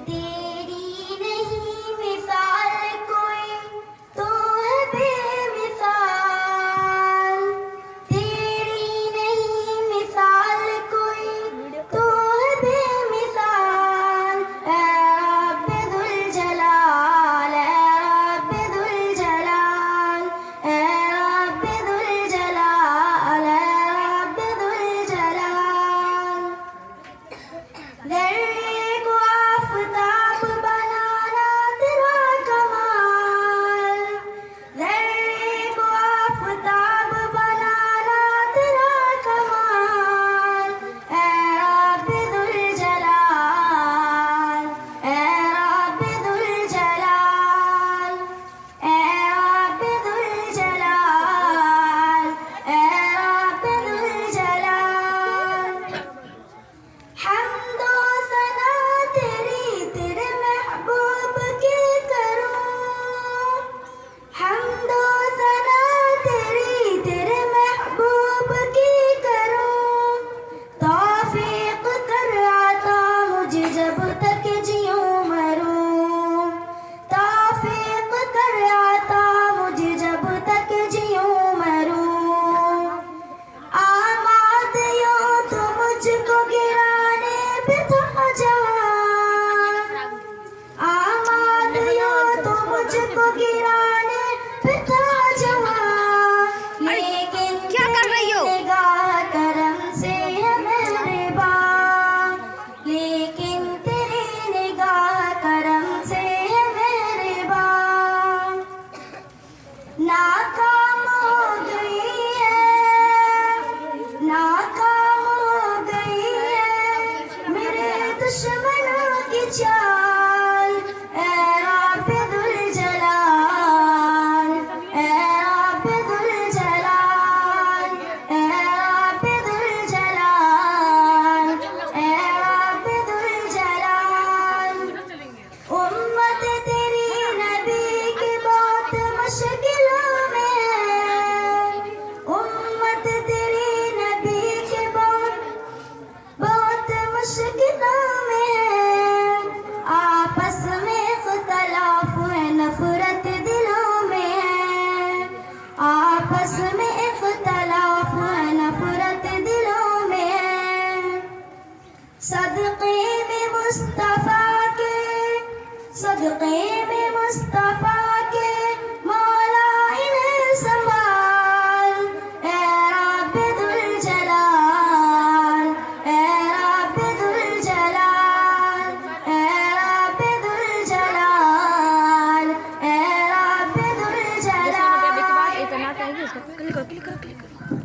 तेरी नहीं मिसाल कोई, तू है बेमिसाल। तेरी नहीं मिसाल कोई, तू है बेमिसाल। ऐ रब्बे दुल जलाल, ऐ रब्बे दुल जलाल, ऐ रब्बे दुल जलाल, ऐ रब्बे दुल जलाल। ज़र्रे को आफ़ताब बनाना तेरा कमाल, ज़र्रे को आफ़ताब बनाना तेरा कमाल। ऐ रब्बे दुल जलाल, ऐ रब्बे दुल जलाल, ऐ रब्बे दुल जलाल, ऐ रब्बे दुल जलाल। हम्दो सना तेरी तेरे महबूब की करूं, हम्दो सना तेरी तेरे महबूब की करूं। तौफीक कर आता मुझे जब तक जियूं मरूं, तौफीक कर आता मुझे जब तक जियूं मरूं। आमाद यूं तो मुझको गिराने पे था जहां, आमाद यूं तो मुझको गिराने पे था जहां। लेकिन क्या कर रही हो? निगाह करम से है मेहरबान, लेकिन तेरी निगाह करम से है मेहरबान। नाकाम हो गई है, नाकाम हो गई है मेरे दुश्मनों की चाल। ऐ रब्बे दुल जलाल, ऐ रब्बे दुल जलाल, ऐ रब्बे दुल जलाल, ऐ रब्बे दुल जलाल। उम्मत तेरी नबी की बहुत मुश्किलों में है, उम्मत तेरी नबी के बहुत मुश्किलों में है। आपस में इख्तलाफ है, नफरत दिलों में है। आपस में इख्तलाफ है, नफरत दिलों में है। सदक़े में मुस्तफ़ा के, सदक़े में मुस्तफ़ा के मौला इन्हें संभाल। ऐ रब्बे दुल जलाल, ऐ रब्बे दुल जलाल, ऐ रब्बे दुल जलाल, ऐ रब्बे दुल जलाल। इतना कहेंगे इसको क्लिक करो क्लिक करो क्लिक करो।